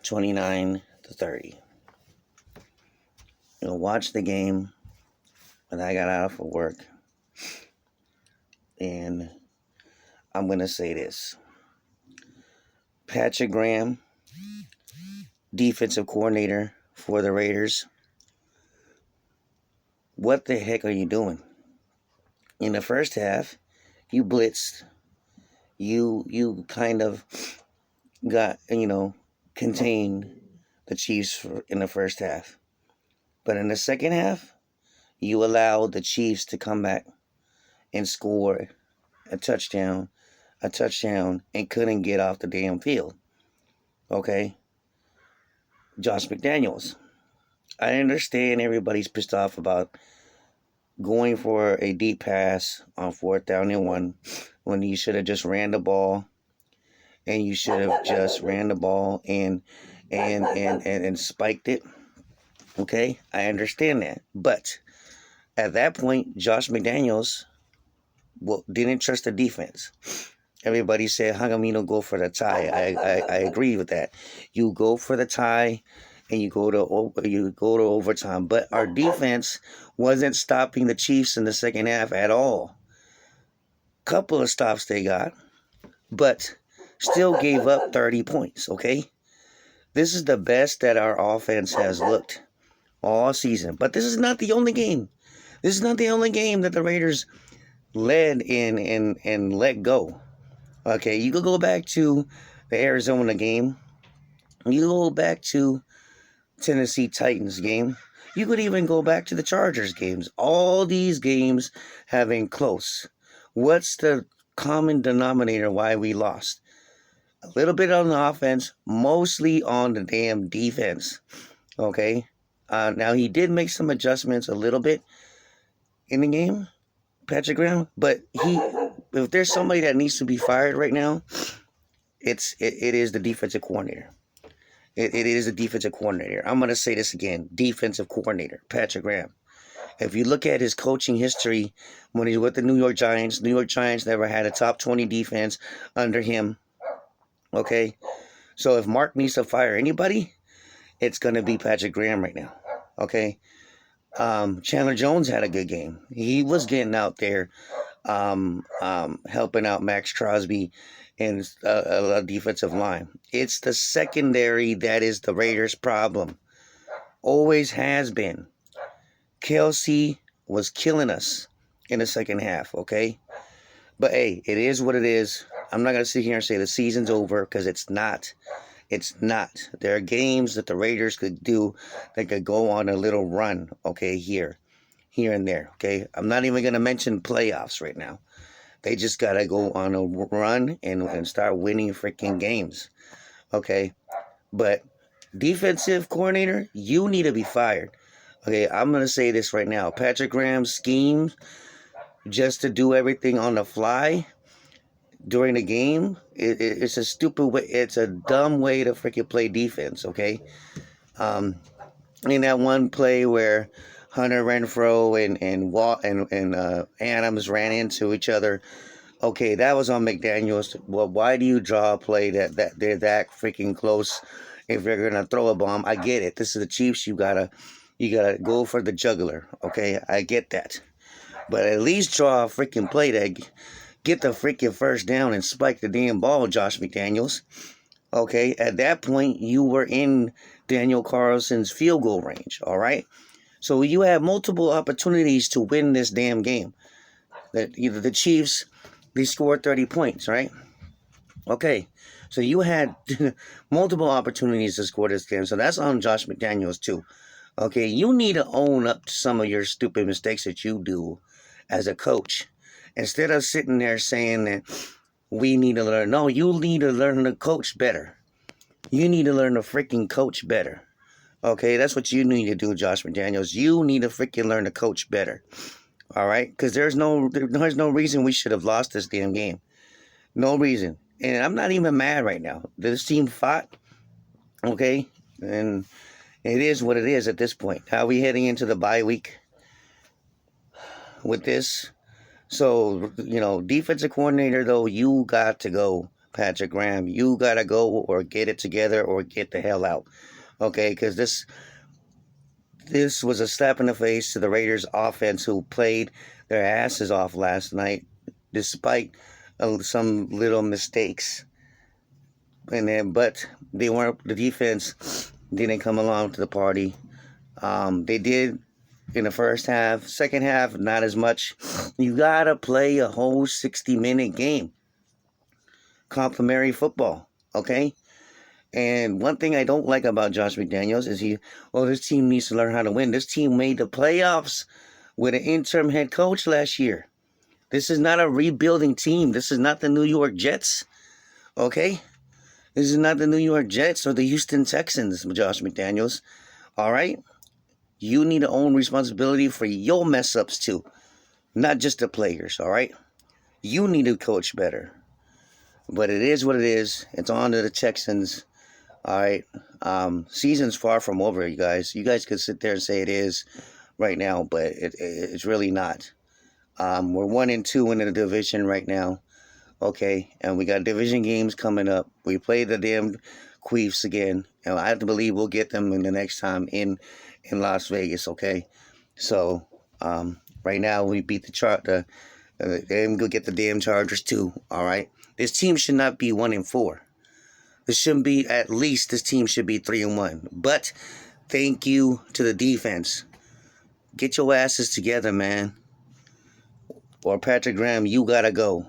29-30. Watch the game when I got out for work. And I'm going to say this. Patrick Graham, defensive coordinator for the Raiders. What the heck are you doing? In the first half, you blitzed. You kind of got, contained the Chiefs in the first half. But in the second half, you allowed the Chiefs to come back and score a touchdown, and couldn't get off the damn field. Okay? Josh McDaniels. I understand everybody's pissed off about going for a deep pass on 4th down and 1 when you should have just ran the ball. And you should have just ran the ball and spiked it. Okay? I understand that. But at that point, Josh McDaniels didn't trust the defense. Everybody said, how come you don't go for the tie? I agree with that. You go for the tie and you go to overtime. But our defense wasn't stopping the Chiefs in the second half at all. Couple of stops they got, but still gave up 30 points, okay? This is the best that our offense has looked all season. But this is not the only game. This is not the only game that the Raiders led in and let go. Okay, you could go back to the Arizona game. You go back to Tennessee Titans game. You could even go back to the Chargers games. All these games have been close. What's the common denominator why we lost? A little bit on the offense, mostly on the damn defense. Okay? Now, he did make some adjustments a little bit in the game, Patrick Graham, but if there's somebody that needs to be fired right now, it is the defensive coordinator. It is the defensive coordinator. I'm going to say this again. Defensive coordinator, Patrick Graham. If you look at his coaching history when he was with the New York Giants never had a top 20 defense under him. Okay? So if Mark needs to fire anybody, it's going to be Patrick Graham right now. Okay? Chandler Jones had a good game. He was getting out there helping out Max Crosby and a defensive line. It's the secondary that is the Raiders' problem. Always has been. Kelsey was killing us in the second half, okay? But, hey, it is what it is. I'm not going to sit here and say the season's over because it's not. It's not. There are games that the Raiders could do that could go on a little run, okay, here and there, okay? I'm not even going to mention playoffs right now. They just got to go on a run and start winning freaking games, okay? But defensive coordinator, you need to be fired. Okay, I'm going to say this right now. Patrick Graham's scheme just to do everything on the fly during the game, it's a stupid way. It's a dumb way to freaking play defense, okay? In that one play where Hunter Renfrow and Adams ran into each other, okay, that was on McDaniels. Well, why do you draw a play that they're that freaking close if you're going to throw a bomb? I get it. This is the Chiefs. You gotta go for the jugular, okay? I get that. But at least draw a freaking play that get the freaking first down and spike the damn ball, Josh McDaniels. Okay, at that point, you were in Daniel Carlson's field goal range, all right? So you had multiple opportunities to win this damn game. The Chiefs, they scored 30 points, right? Okay, so you had multiple opportunities to score this game. So that's on Josh McDaniels, too. Okay, you need to own up to some of your stupid mistakes that you do as a coach. Instead of sitting there saying that we need to learn. No, you need to learn to coach better. You need to learn to freaking coach better. Okay, that's what you need to do, Josh McDaniels. You need to freaking learn to coach better. All right? Because there's no reason we should have lost this damn game. No reason. And I'm not even mad right now. This team fought. Okay? And it is what it is at this point. How are we heading into the bye week with this? So, defensive coordinator, though, you got to go. Patrick Graham, you gotta go or get it together or get the hell out. Okay, because this was a slap in the face to the Raiders offense, who played their asses off last night despite some little mistakes. But they weren't. The defense didn't come along to the party. They did in the first half. Second half, not as much. You gotta play a whole 60-minute game. Complimentary football, okay? And one thing I don't like about Josh McDaniels is this team needs to learn how to win. This team made the playoffs with an interim head coach last year. This is not a rebuilding team. This is not the New York Jets, okay? This is not the New York Jets or the Houston Texans, Josh McDaniels, all right? You need to own responsibility for your mess-ups too, not just the players, all right? You need to coach better. But it is what it is. It's on to the Texans. All right. Season's far from over, you guys. You guys could sit there and say it is right now, but it's really not. We're 1-2 in the division right now. Okay. And we got division games coming up. We play the damn Queefs again. And I have to believe we'll get them in the next time in Las Vegas. Okay. So right now we beat and go get the damn Chargers too. All right. This team should not be 1-4. This team should be 3-1. But thank you to the defense. Get your asses together, man. Or Patrick Graham, you gotta go.